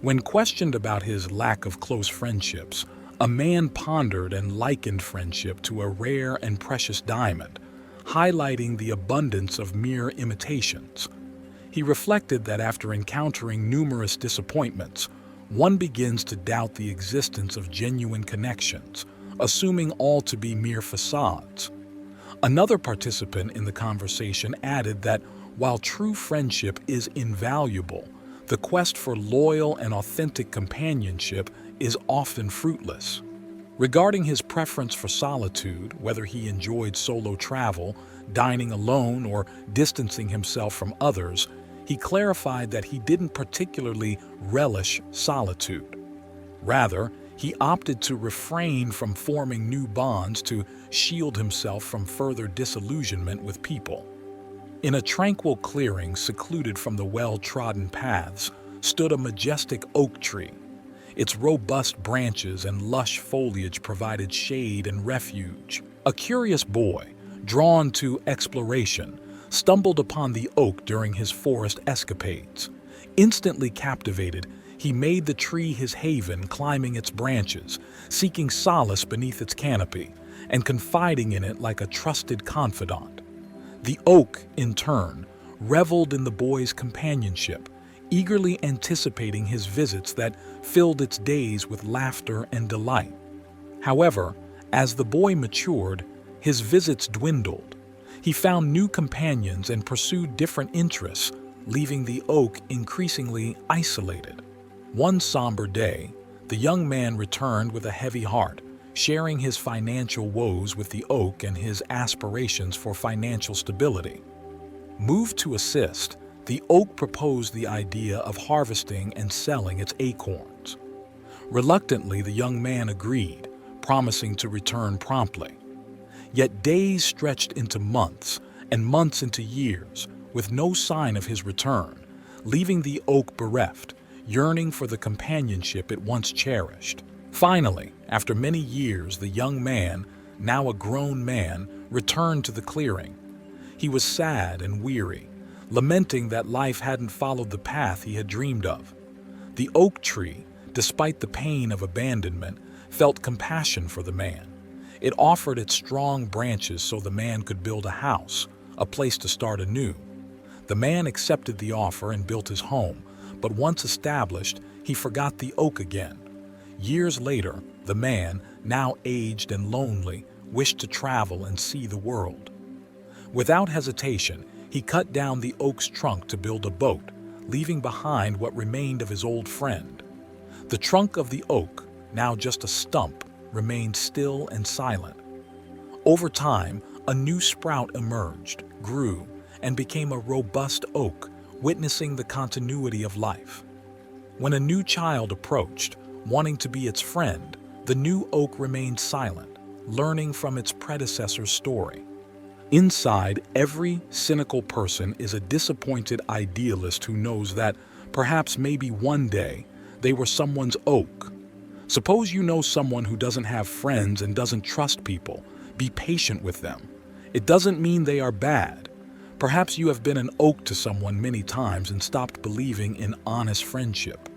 When questioned about his lack of close friendships, a man pondered and likened friendship to a rare and precious diamond, highlighting the abundance of mere imitations. He reflected that after encountering numerous disappointments, one begins to doubt the existence of genuine connections, assuming all to be mere facades. Another participant in the conversation added that while true friendship is invaluable, the quest for loyal and authentic companionship is often fruitless. Regarding his preference for solitude, whether he enjoyed solo travel, dining alone, or distancing himself from others, he clarified that he didn't particularly relish solitude. Rather, he opted to refrain from forming new bonds to shield himself from further disillusionment with people. In a tranquil clearing secluded from the well-trodden paths stood a majestic oak tree. Its robust branches and lush foliage provided shade and refuge. A curious boy, drawn to exploration, stumbled upon the oak during his forest escapades. Instantly captivated, he made the tree his haven, climbing its branches, seeking solace beneath its canopy, and confiding in it like a trusted confidant. The oak, in turn, reveled in the boy's companionship, eagerly anticipating his visits that filled its days with laughter and delight. However, as the boy matured, his visits dwindled. He found new companions and pursued different interests, leaving the oak increasingly isolated. One somber day, the young man returned with a heavy heart, sharing his financial woes with the oak and his aspirations for financial stability. Moved to assist, the oak proposed the idea of harvesting and selling its acorns. Reluctantly, the young man agreed, promising to return promptly. Yet days stretched into months, and months into years, with no sign of his return, leaving the oak bereft, yearning for the companionship it once cherished. Finally, after many years, the young man, now a grown man, returned to the clearing. He was sad and weary, lamenting that life hadn't followed the path he had dreamed of. The oak tree, despite the pain of abandonment, felt compassion for the man. It offered its strong branches so the man could build a house, a place to start anew. The man accepted the offer and built his home, but once established, he forgot the oak again. Years later, the man, now aged and lonely, wished to travel and see the world. Without hesitation, he cut down the oak's trunk to build a boat, leaving behind what remained of his old friend. The trunk of the oak, now just a stump, remained still and silent. Over time, a new sprout emerged, grew, and became a robust oak, witnessing the continuity of life. When a new child approached, wanting to be its friend, the new oak remained silent, learning from its predecessor's story. Inside every cynical person is a disappointed idealist who knows that perhaps maybe one day they were someone's oak. Suppose you know someone who doesn't have friends and doesn't trust people. Be patient with them. It doesn't mean they are bad. Perhaps you have been an oak to someone many times and stopped believing in honest friendship.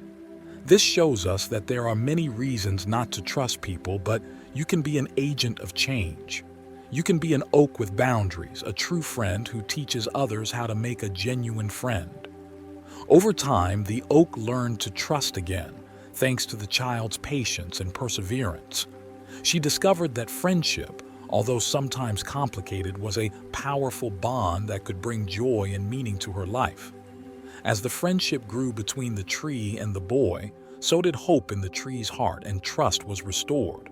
This shows us that there are many reasons not to trust people, but you can be an agent of change. You can be an oak with boundaries, a true friend who teaches others how to make a genuine friend. Over time, the oak learned to trust again, thanks to the child's patience and perseverance. She discovered that friendship, although sometimes complicated, was a powerful bond that could bring joy and meaning to her life. As the friendship grew between the tree and the boy, so did hope in the tree's heart, and trust was restored.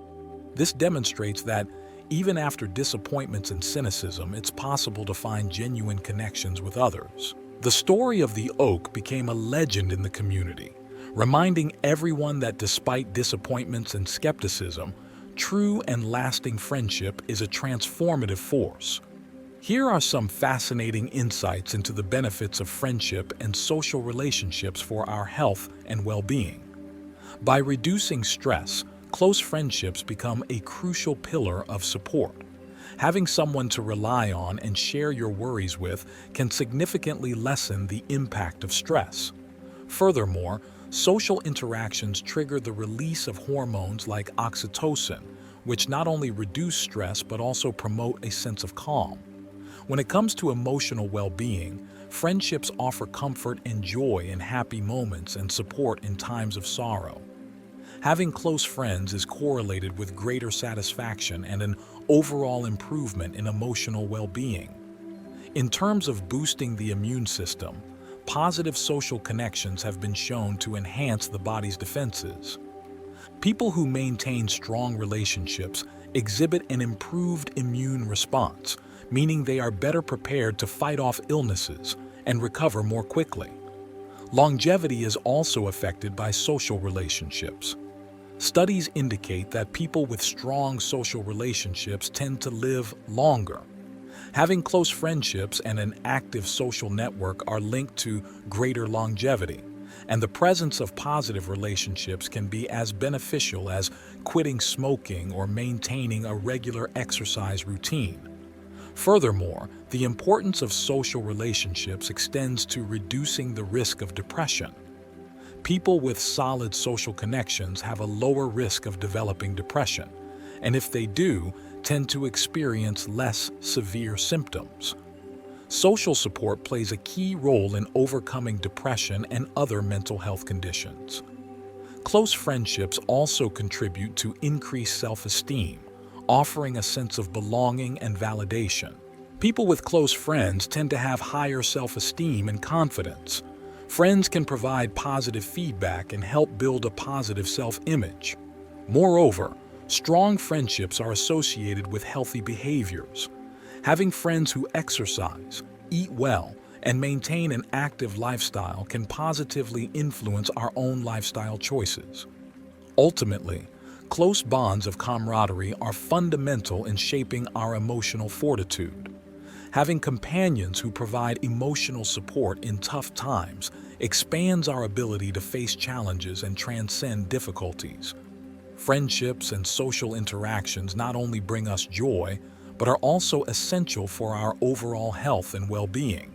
This demonstrates that even after disappointments and cynicism, it's possible to find genuine connections with others. The story of the oak became a legend in the community, reminding everyone that despite disappointments and skepticism, true and lasting friendship is a transformative force. Here are some fascinating insights into the benefits of friendship and social relationships for our health and well-being. By reducing stress, close friendships become a crucial pillar of support. Having someone to rely on and share your worries with can significantly lessen the impact of stress. Furthermore, Social interactions trigger the release of hormones like oxytocin, which not only reduce stress but also promote a sense of calm. When it comes to emotional well-being, friendships offer comfort and joy in happy moments and support in times of sorrow. Having close friends is correlated with greater satisfaction and an overall improvement in emotional well-being. In terms of boosting the immune system, positive social connections have been shown to enhance the body's defenses. People who maintain strong relationships exhibit an improved immune response, meaning they are better prepared to fight off illnesses and recover more quickly. Longevity is also affected by social relationships. Studies indicate that people with strong social relationships tend to live longer. Having close friendships and an active social network are linked to greater longevity, and the presence of positive relationships can be as beneficial as quitting smoking or maintaining a regular exercise routine. Furthermore, the importance of social relationships extends to reducing the risk of depression. People with solid social connections have a lower risk of developing depression, and if they do, tend to experience less severe symptoms. Social support plays a key role in overcoming depression and other mental health conditions. Close friendships also contribute to increased self-esteem, offering a sense of belonging and validation. People with close friends tend to have higher self-esteem and confidence. Friends can provide positive feedback and help build a positive self-image. Moreover, strong friendships are associated with healthy behaviors. Having friends who exercise, eat well, and maintain an active lifestyle can positively influence our own lifestyle choices. Ultimately, close bonds of camaraderie are fundamental in shaping our emotional fortitude. Having companions who provide emotional support in tough times expands our ability to face challenges and transcend difficulties. Friendships and social interactions not only bring us joy, but are also essential for our overall health and well-being.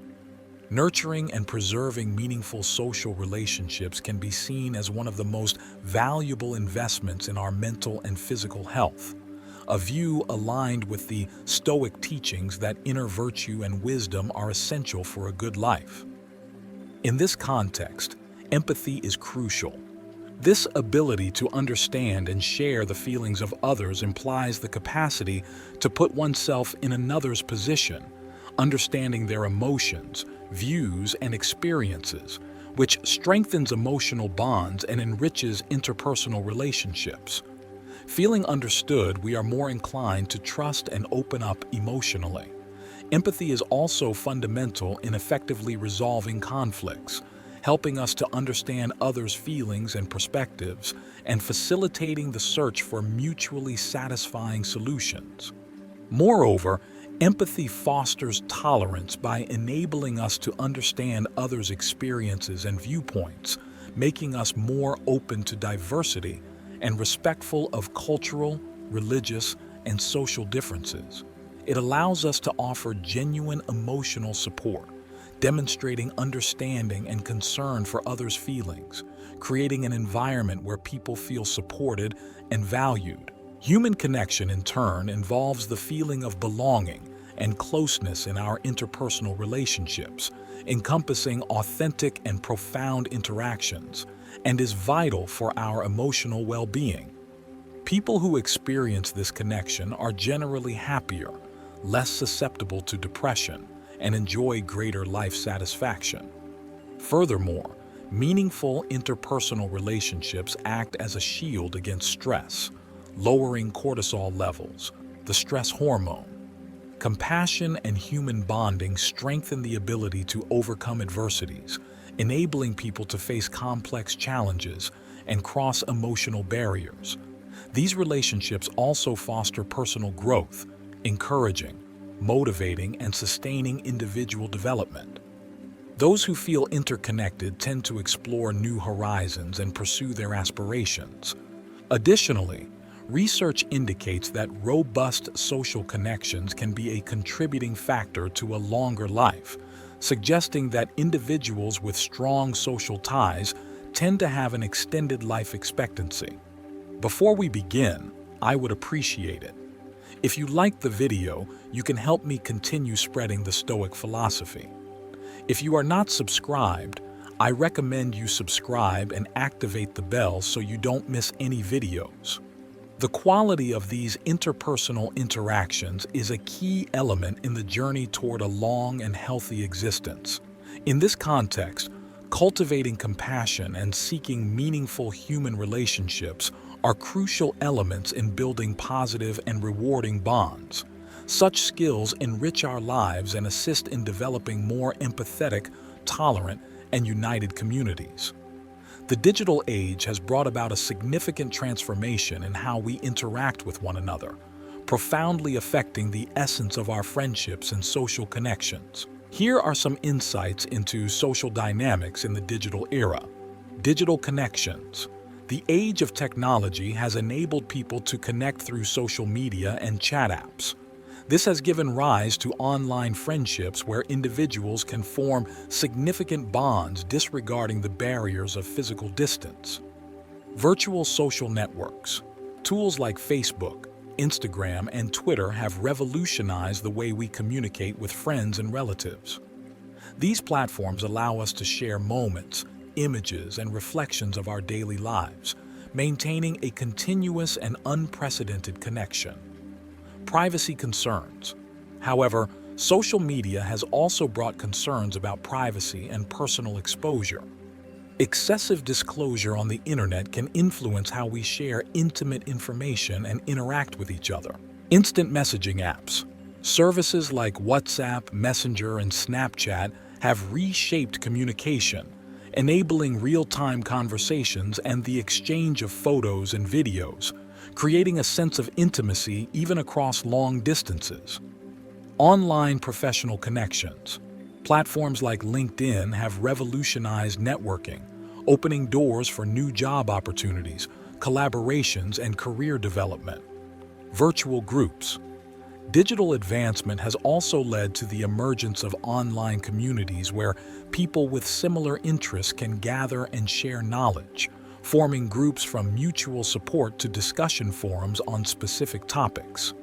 Nurturing and preserving meaningful social relationships can be seen as one of the most valuable investments in our mental and physical health, a view aligned with the Stoic teachings that inner virtue and wisdom are essential for a good life. In this context, empathy is crucial. This ability to understand and share the feelings of others implies the capacity to put oneself in another's position, understanding their emotions, views, and experiences, which strengthens emotional bonds and enriches interpersonal relationships. Feeling understood, we are more inclined to trust and open up emotionally. Empathy is also fundamental in effectively resolving conflicts, helping us to understand others' feelings and perspectives, and facilitating the search for mutually satisfying solutions. Moreover, empathy fosters tolerance by enabling us to understand others' experiences and viewpoints, making us more open to diversity and respectful of cultural, religious, and social differences. It allows us to offer genuine emotional support, demonstrating understanding and concern for others' feelings, creating an environment where people feel supported and valued. Human connection, in turn, involves the feeling of belonging and closeness in our interpersonal relationships, encompassing authentic and profound interactions, and is vital for our emotional well-being. People who experience this connection are generally happier, less susceptible to depression, and enjoy greater life satisfaction. Furthermore, meaningful interpersonal relationships act as a shield against stress, lowering cortisol levels, the stress hormone. Compassion and human bonding strengthen the ability to overcome adversities, enabling people to face complex challenges and cross emotional barriers. These relationships also foster personal growth, encouraging, motivating, and sustaining individual development. Those who feel interconnected tend to explore new horizons and pursue their aspirations. Additionally, research indicates that robust social connections can be a contributing factor to a longer life, suggesting that individuals with strong social ties tend to have an extended life expectancy. Before we begin, I would appreciate it if you like the video, you can help me continue spreading the Stoic philosophy. If you are not subscribed, I recommend you subscribe and activate the bell so you don't miss any videos. The quality of these interpersonal interactions is a key element in the journey toward a long and healthy existence. In this context, cultivating compassion and seeking meaningful human relationships are crucial elements in building positive and rewarding bonds. Such skills enrich our lives and assist in developing more empathetic, tolerant, and united communities. The digital age has brought about a significant transformation in how we interact with one another, profoundly affecting the essence of our friendships and social connections. Here are some insights into social dynamics in the digital era. Digital connections. The age of technology has enabled people to connect through social media and chat apps. This has given rise to online friendships where individuals can form significant bonds disregarding the barriers of physical distance. Virtual social networks. Tools like Facebook, Instagram, and Twitter have revolutionized the way we communicate with friends and relatives. These platforms allow us to share moments, images, and reflections of our daily lives, maintaining a continuous and unprecedented connection. Privacy concerns. However, social media has also brought concerns about privacy and personal exposure. Excessive disclosure on the internet can influence how we share intimate information and interact with each other. Instant messaging apps. Services like WhatsApp, Messenger, and Snapchat have reshaped communication, enabling real-time conversations and the exchange of photos and videos, creating a sense of intimacy even across long distances. Online professional connections. Platforms like LinkedIn have revolutionized networking, opening doors for new job opportunities, collaborations, and career development. Virtual groups. Digital advancement has also led to the emergence of online communities where people with similar interests can gather and share knowledge, forming groups from mutual support to discussion forums on specific topics.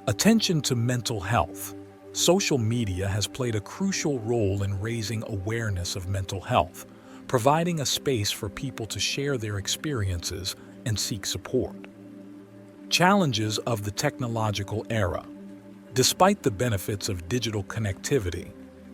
Attention to mental health. Social media has played a crucial role in raising awareness of mental health, providing a space for people to share their experiences and seek support. Challenges of the technological era. Despite the benefits of digital connectivity,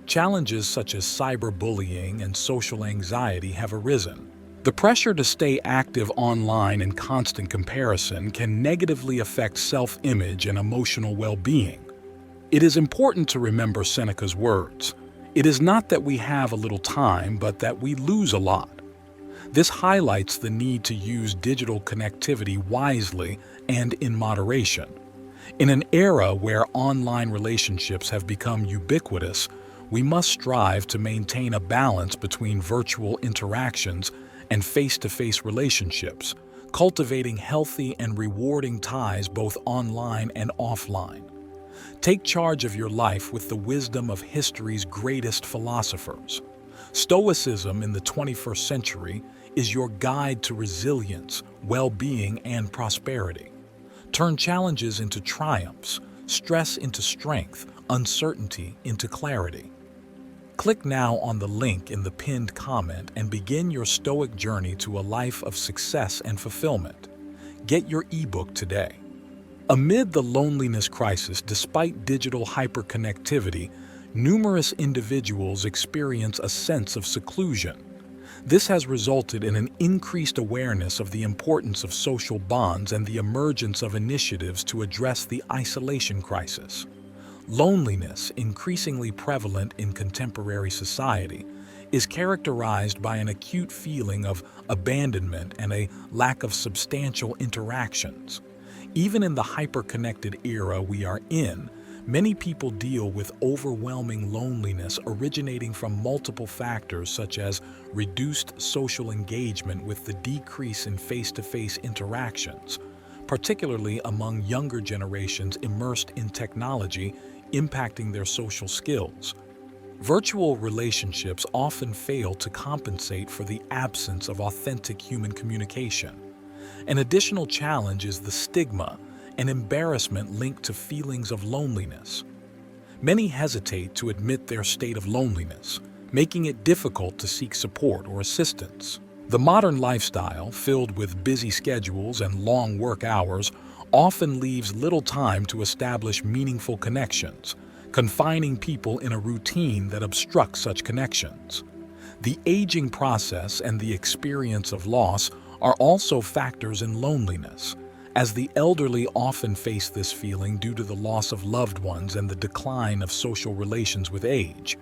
challenges such as cyberbullying and social anxiety have arisen. The pressure to stay active online and constant comparison can negatively affect self-image and emotional well-being. It is important to remember Seneca's words. It is not that we have a little time, but that we lose a lot. This highlights the need to use digital connectivity wisely and in moderation. In an era where online relationships have become ubiquitous, we must strive to maintain a balance between virtual interactions and face-to-face relationships, cultivating healthy and rewarding ties both online and offline. Take charge of your life with the wisdom of history's greatest philosophers. Stoicism in the 21st century is your guide to resilience, well-being, and prosperity. Turn challenges into triumphs, stress into strength, uncertainty into clarity. Click now on the link in the pinned comment and begin your Stoic journey to a life of success and fulfillment. Get your ebook today. Amid the loneliness crisis, despite digital hyperconnectivity, numerous individuals experience a sense of seclusion. This has resulted in an increased awareness of the importance of social bonds and the emergence of initiatives to address the isolation crisis. Loneliness, increasingly prevalent in contemporary society, is characterized by an acute feeling of abandonment and a lack of substantial interactions. Even in the hyper-connected era we are in, many people deal with overwhelming loneliness originating from multiple factors such as reduced social engagement with the decrease in face-to-face interactions, particularly among younger generations immersed in technology, impacting their social skills. Virtual relationships often fail to compensate for the absence of authentic human communication. An additional challenge is the stigma and embarrassment linked to feelings of loneliness. Many hesitate to admit their state of loneliness, making it difficult to seek support or assistance. The modern lifestyle, filled with busy schedules and long work hours, often leaves little time to establish meaningful connections, confining people in a routine that obstructs such connections. The aging process and the experience of loss are also factors in loneliness, as the elderly often face this feeling due to the loss of loved ones and the decline of social relations with age.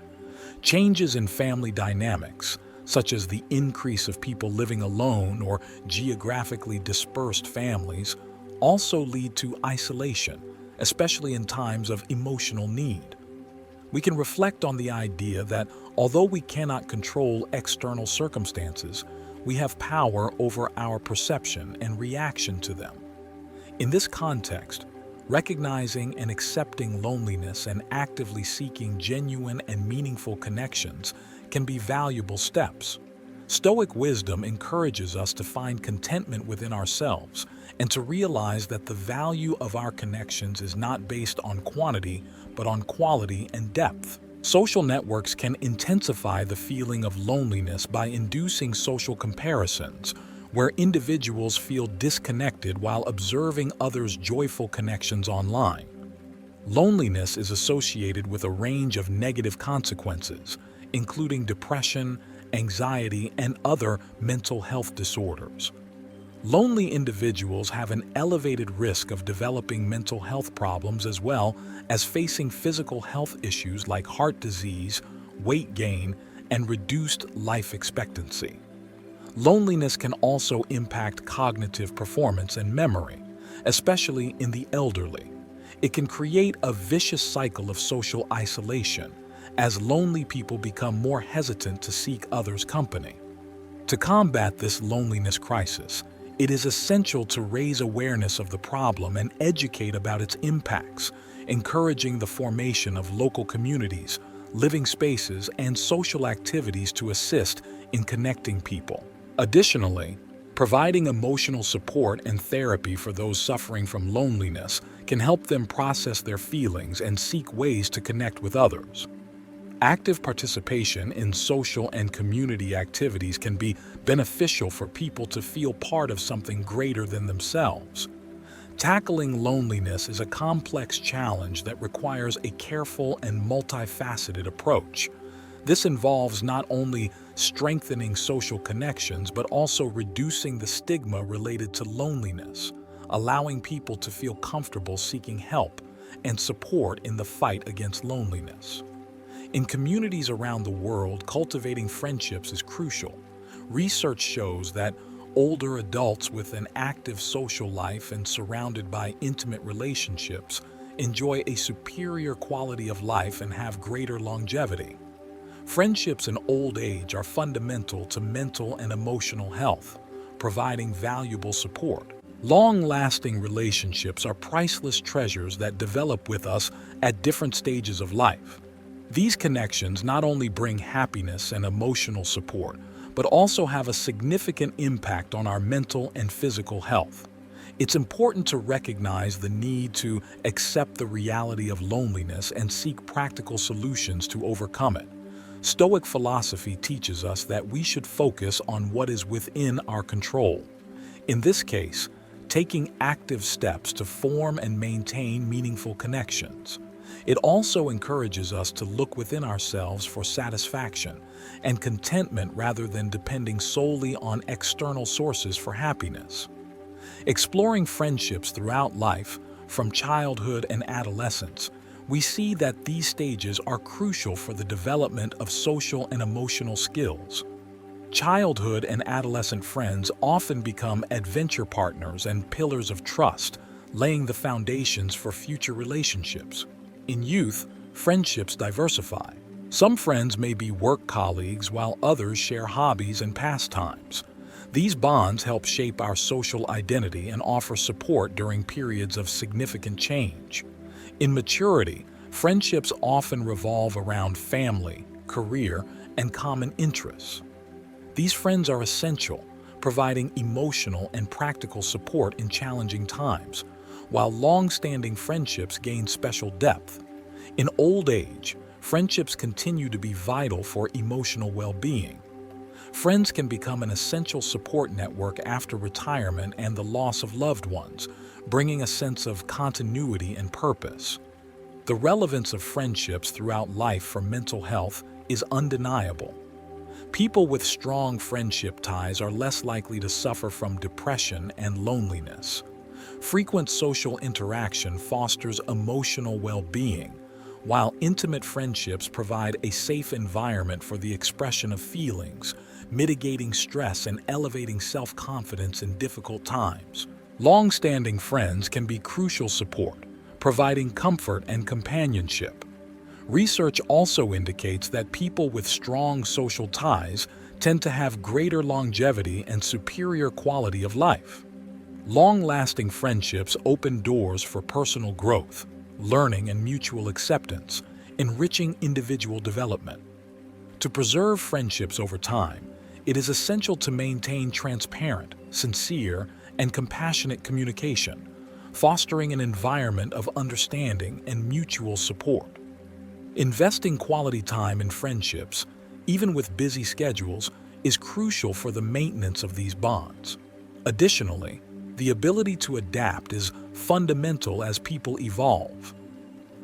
Changes in family dynamics, such as the increase of people living alone or geographically dispersed families, also lead to isolation, especially in times of emotional need. We can reflect on the idea that although we cannot control external circumstances, we have power over our perception and reaction to them. In this context, recognizing and accepting loneliness and actively seeking genuine and meaningful connections can be valuable steps. Stoic wisdom encourages us to find contentment within ourselves and to realize that the value of our connections is not based on quantity, but on quality and depth. Social networks can intensify the feeling of loneliness by inducing social comparisons, where individuals feel disconnected while observing others' joyful connections online. Loneliness is associated with a range of negative consequences, including depression, anxiety, and other mental health disorders. Lonely individuals have an elevated risk of developing mental health problems as well as facing physical health issues like heart disease, weight gain, and reduced life expectancy. Loneliness can also impact cognitive performance and memory, especially in the elderly. It can create a vicious cycle of social isolation, as lonely people become more hesitant to seek others' company. To combat this loneliness crisis, it is essential to raise awareness of the problem and educate about its impacts, encouraging the formation of local communities, living spaces, and social activities to assist in connecting people. Additionally, providing emotional support and therapy for those suffering from loneliness can help them process their feelings and seek ways to connect with others. Active participation in social and community activities can be beneficial for people to feel part of something greater than themselves. Tackling loneliness is a complex challenge that requires a careful and multifaceted approach. This involves not only strengthening social connections, but also reducing the stigma related to loneliness, allowing people to feel comfortable seeking help and support in the fight against loneliness. In communities around the world, cultivating friendships is crucial. Research shows that older adults with an active social life and surrounded by intimate relationships enjoy a superior quality of life and have greater longevity. Friendships in old age are fundamental to mental and emotional health, providing valuable support. Long-lasting relationships are priceless treasures that develop with us at different stages of life. These connections not only bring happiness and emotional support, but also have a significant impact on our mental and physical health. It's important to recognize the need to accept the reality of loneliness and seek practical solutions to overcome it. Stoic philosophy teaches us that we should focus on what is within our control. In this case, taking active steps to form and maintain meaningful connections. It also encourages us to look within ourselves for satisfaction and contentment rather than depending solely on external sources for happiness. Exploring friendships throughout life, from childhood and adolescence, we see that these stages are crucial for the development of social and emotional skills. Childhood and adolescent friends often become adventure partners and pillars of trust, laying the foundations for future relationships. In youth, friendships diversify. Some friends may be work colleagues while others share hobbies and pastimes. These bonds help shape our social identity and offer support during periods of significant change. In maturity, friendships often revolve around family, career, and common interests. These friends are essential, providing emotional and practical support in challenging times, while long-standing friendships gain special depth. In old age, friendships continue to be vital for emotional well-being. Friends can become an essential support network after retirement and the loss of loved ones, bringing a sense of continuity and purpose. The relevance of friendships throughout life for mental health is undeniable. People with strong friendship ties are less likely to suffer from depression and loneliness. Frequent social interaction fosters emotional well-being, while intimate friendships provide a safe environment for the expression of feelings, mitigating stress and elevating self-confidence in difficult times. Long-standing friends can be crucial support, providing comfort and companionship. Research also indicates that people with strong social ties tend to have greater longevity and superior quality of life. Long-lasting friendships open doors for personal growth, learning, and mutual acceptance, enriching individual development. To preserve friendships over time, it is essential to maintain transparent, sincere, and compassionate communication, fostering an environment of understanding and mutual support. Investing quality time in friendships, even with busy schedules, is crucial for the maintenance of these bonds. Additionally, the ability to adapt is fundamental as people evolve.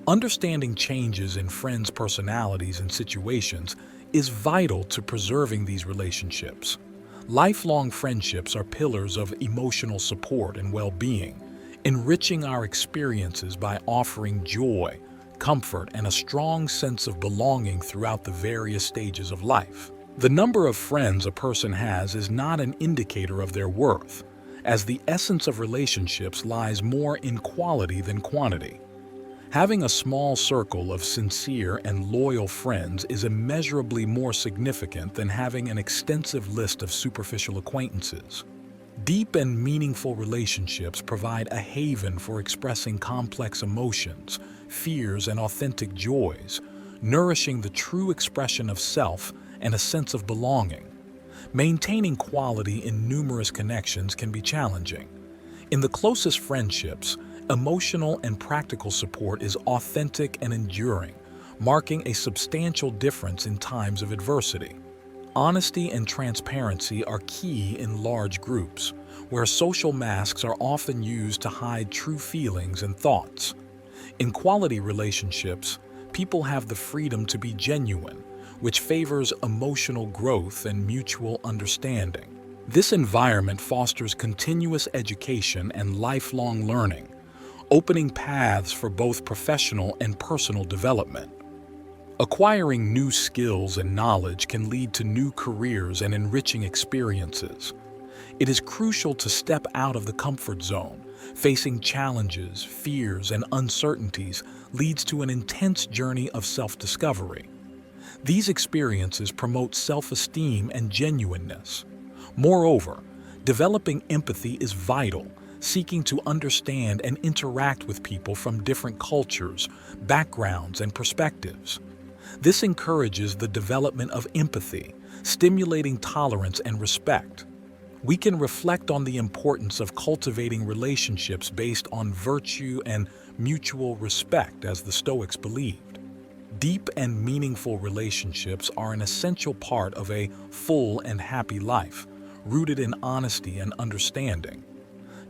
Understanding changes in friends' personalities and situations is vital to preserving these relationships. Lifelong friendships are pillars of emotional support and well-being, enriching our experiences by offering joy, comfort, and a strong sense of belonging throughout the various stages of life. The number of friends a person has is not an indicator of their worth, as the essence of relationships lies more in quality than quantity. Having a small circle of sincere and loyal friends is immeasurably more significant than having an extensive list of superficial acquaintances. Deep and meaningful relationships provide a haven for expressing complex emotions, fears, and authentic joys, nourishing the true expression of self and a sense of belonging. Maintaining quality in numerous connections can be challenging. In the closest friendships, emotional and practical support is authentic and enduring, marking a substantial difference in times of adversity. Honesty and transparency are key in large groups, where social masks are often used to hide true feelings and thoughts. In quality relationships, people have the freedom to be genuine, which favors emotional growth and mutual understanding. This environment fosters continuous education and lifelong learning, opening paths for both professional and personal development. Acquiring new skills and knowledge can lead to new careers and enriching experiences. It is crucial to step out of the comfort zone. Facing challenges, fears, and uncertainties leads to an intense journey of self-discovery. These experiences promote self-esteem and genuineness. Moreover, developing empathy is vital, seeking to understand and interact with people from different cultures, backgrounds, and perspectives. This encourages the development of empathy, stimulating tolerance and respect. We can reflect on the importance of cultivating relationships based on virtue and mutual respect, as the Stoics believed. Deep and meaningful relationships are an essential part of a full and happy life, rooted in honesty and understanding.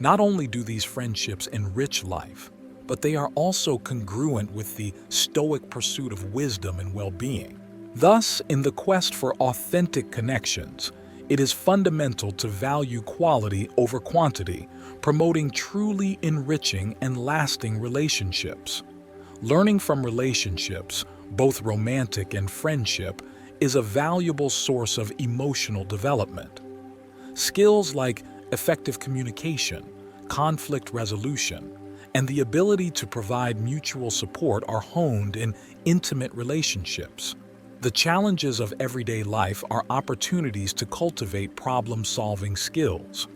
Not only do these friendships enrich life, but they are also congruent with the Stoic pursuit of wisdom and well-being. Thus, in the quest for authentic connections, it is fundamental to value quality over quantity, promoting truly enriching and lasting relationships. Learning from relationships, both romantic and friendship, is a valuable source of emotional development. Skills like effective communication, conflict resolution, and the ability to provide mutual support are honed in intimate relationships. The challenges of everyday life are opportunities to cultivate problem-solving skills.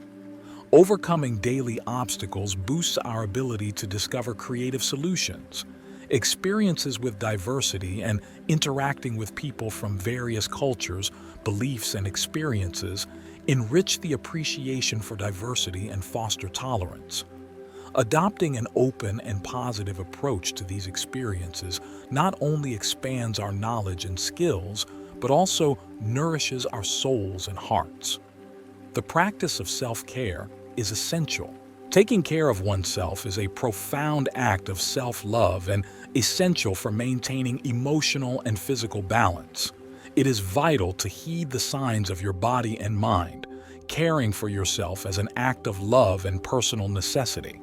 Overcoming daily obstacles boosts our ability to discover creative solutions, Experiences with diversity and interacting with people from various cultures, beliefs, and experiences enrich the appreciation for diversity and foster tolerance. Adopting an open and positive approach to these experiences not only expands our knowledge and skills, but also nourishes our souls and hearts. The practice of self-care is essential. Taking care of oneself is a profound act of self-love and essential for maintaining emotional and physical balance. It is vital to heed the signs of your body and mind, caring for yourself as an act of love and personal necessity.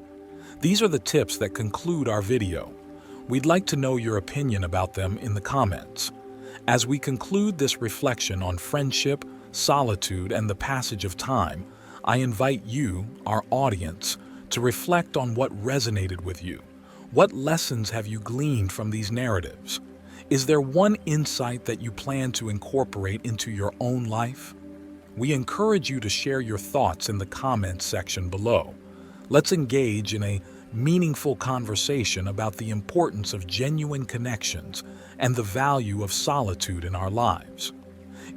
These are the tips that conclude our video. We'd like to know your opinion about them in the comments. As we conclude this reflection on friendship, solitude, and the passage of time, I invite you, our audience, to reflect on what resonated with you. What lessons have you gleaned from these narratives? Is there one insight that you plan to incorporate into your own life? We encourage you to share your thoughts in the comments section below. Let's engage in a meaningful conversation about the importance of genuine connections and the value of solitude in our lives.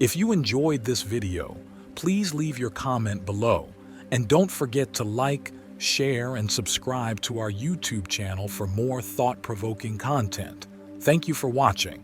If you enjoyed this video, please leave your comment below, and don't forget to like, share, and subscribe to our YouTube channel for more thought-provoking content. Thank you for watching.